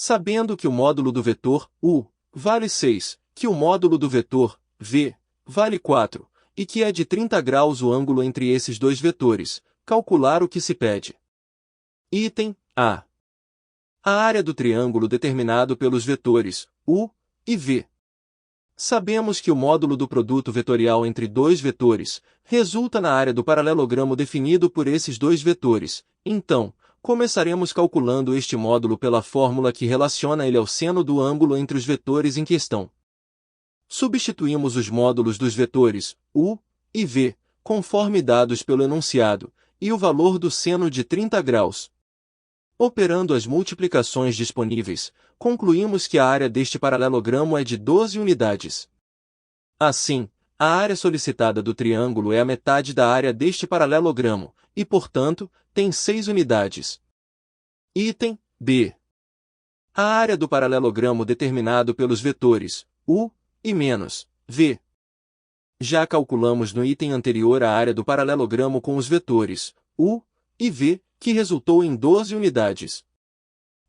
Sabendo que o módulo do vetor U vale 6, que o módulo do vetor V vale 4, e que é de 30 graus o ângulo entre esses dois vetores, calcular o que se pede. Item A. A área do triângulo determinado pelos vetores U e V. Sabemos que o módulo do produto vetorial entre dois vetores resulta na área do paralelogramo definido por esses dois vetores. Então, começaremos calculando este módulo pela fórmula que relaciona ele ao seno do ângulo entre os vetores em questão. Substituímos os módulos dos vetores U e V, conforme dados pelo enunciado, e o valor do seno de 30 graus. Operando as multiplicações disponíveis, concluímos que a área deste paralelogramo é de 12 unidades. Assim, a área solicitada do triângulo é a metade da área deste paralelogramo, e, portanto, tem 6 unidades. Item B. A área do paralelogramo determinado pelos vetores U e menos V. Já calculamos no item anterior a área do paralelogramo com os vetores U e V, que resultou em 12 unidades.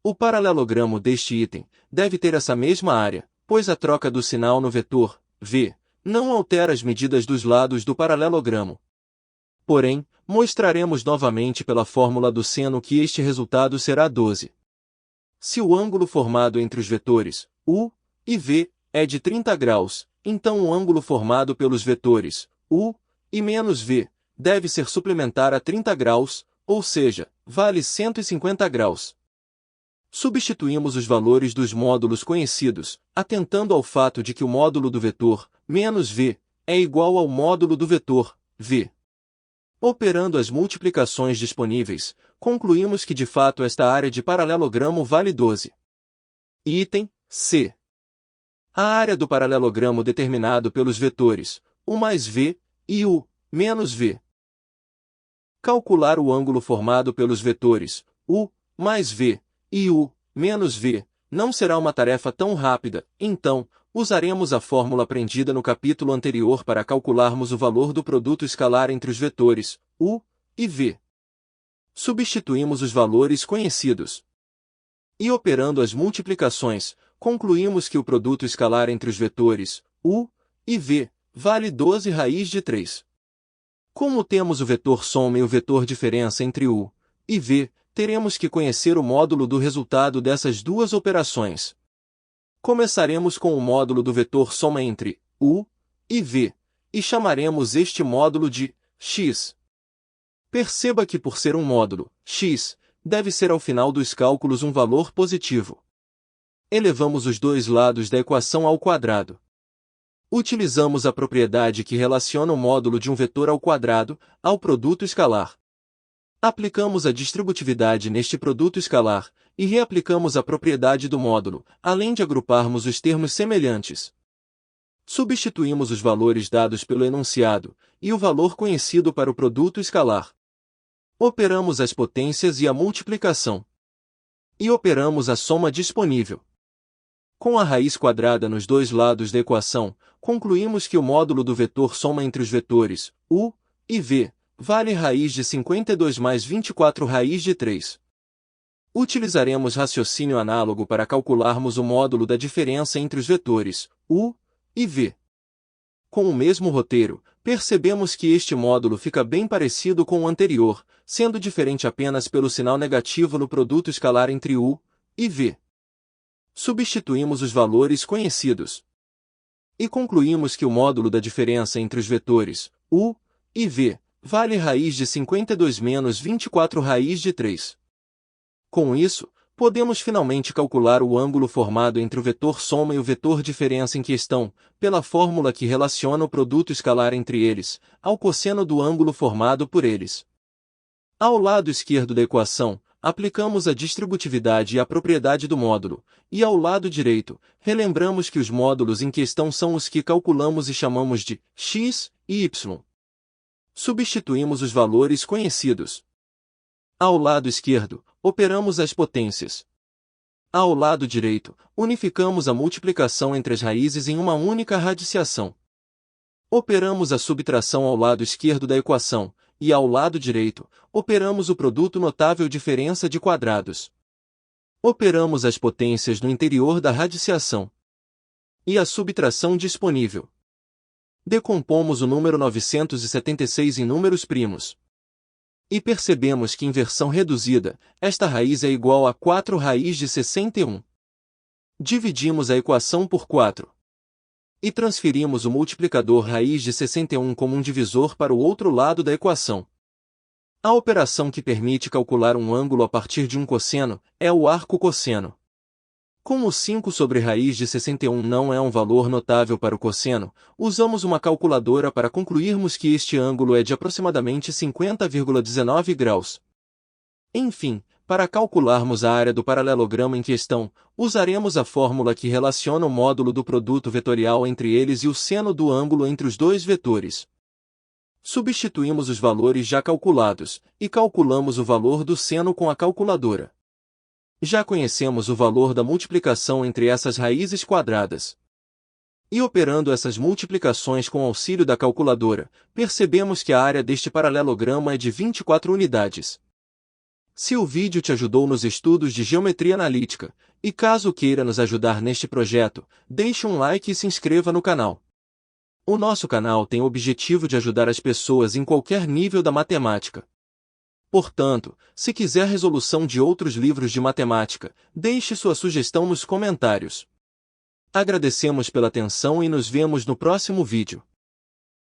O paralelogramo deste item deve ter essa mesma área, pois a troca do sinal no vetor V não altera as medidas dos lados do paralelogramo. Porém, mostraremos novamente pela fórmula do seno que este resultado será 12. Se o ângulo formado entre os vetores U e V é de 30 graus, então o ângulo formado pelos vetores U e menos V deve ser suplementar a 30 graus, ou seja, vale 150 graus. Substituímos os valores dos módulos conhecidos, atentando ao fato de que o módulo do vetor menos V é igual ao módulo do vetor V. Operando as multiplicações disponíveis, concluímos que de fato esta área de paralelogramo vale 12. Item C. A área do paralelogramo determinado pelos vetores U mais V e U menos V. Calcular o ângulo formado pelos vetores U mais V e U menos V não será uma tarefa tão rápida, então, usaremos a fórmula aprendida no capítulo anterior para calcularmos o valor do produto escalar entre os vetores U e V. Substituímos os valores conhecidos. E operando as multiplicações, concluímos que o produto escalar entre os vetores U e V vale 12 raiz de 3. Como temos o vetor soma e o vetor diferença entre U e V, teremos que conhecer o módulo do resultado dessas duas operações. Começaremos com o módulo do vetor soma entre U e V, e chamaremos este módulo de x. Perceba que por ser um módulo, x, deve ser ao final dos cálculos um valor positivo. Elevamos os dois lados da equação ao quadrado. Utilizamos a propriedade que relaciona o módulo de um vetor ao quadrado ao produto escalar. Aplicamos a distributividade neste produto escalar, e reaplicamos a propriedade do módulo, além de agruparmos os termos semelhantes. Substituímos os valores dados pelo enunciado, e o valor conhecido para o produto escalar. Operamos as potências e a multiplicação. E operamos a soma disponível. Com a raiz quadrada nos dois lados da equação, concluímos que o módulo do vetor soma entre os vetores U e V vale raiz de 52 mais 24 raiz de 3. Utilizaremos raciocínio análogo para calcularmos o módulo da diferença entre os vetores U e V. Com o mesmo roteiro, percebemos que este módulo fica bem parecido com o anterior, sendo diferente apenas pelo sinal negativo no produto escalar entre U e V. Substituímos os valores conhecidos. E concluímos que o módulo da diferença entre os vetores U e V vale raiz de 52 menos 24 raiz de 3. Com isso, podemos finalmente calcular o ângulo formado entre o vetor soma e o vetor diferença em questão, pela fórmula que relaciona o produto escalar entre eles, ao cosseno do ângulo formado por eles. Ao lado esquerdo da equação, aplicamos a distributividade e a propriedade do módulo, e ao lado direito, relembramos que os módulos em questão são os que calculamos e chamamos de x e y. Substituímos os valores conhecidos. Ao lado esquerdo, operamos as potências. Ao lado direito, unificamos a multiplicação entre as raízes em uma única radiciação. Operamos a subtração ao lado esquerdo da equação, e ao lado direito, operamos o produto notável diferença de quadrados. Operamos as potências no interior da radiciação e a subtração disponível. Decompomos o número 976 em números primos. E percebemos que em versão reduzida, esta raiz é igual a 4 raiz de 61. Dividimos a equação por 4. E transferimos o multiplicador raiz de 61 como um divisor para o outro lado da equação. A operação que permite calcular um ângulo a partir de um cosseno é o arco cosseno. Como 5 sobre raiz de 61 não é um valor notável para o cosseno, usamos uma calculadora para concluirmos que este ângulo é de aproximadamente 50,19 graus. Enfim, para calcularmos a área do paralelogramo em questão, usaremos a fórmula que relaciona o módulo do produto vetorial entre eles e o seno do ângulo entre os dois vetores. Substituímos os valores já calculados, e calculamos o valor do seno com a calculadora. Já conhecemos o valor da multiplicação entre essas raízes quadradas. E operando essas multiplicações com auxílio da calculadora, percebemos que a área deste paralelogramo é de 24 unidades. Se o vídeo te ajudou nos estudos de geometria analítica, e caso queira nos ajudar neste projeto, deixe um like e se inscreva no canal. O nosso canal tem o objetivo de ajudar as pessoas em qualquer nível da matemática. Portanto, se quiser resolução de outros livros de matemática, deixe sua sugestão nos comentários. Agradecemos pela atenção e nos vemos no próximo vídeo.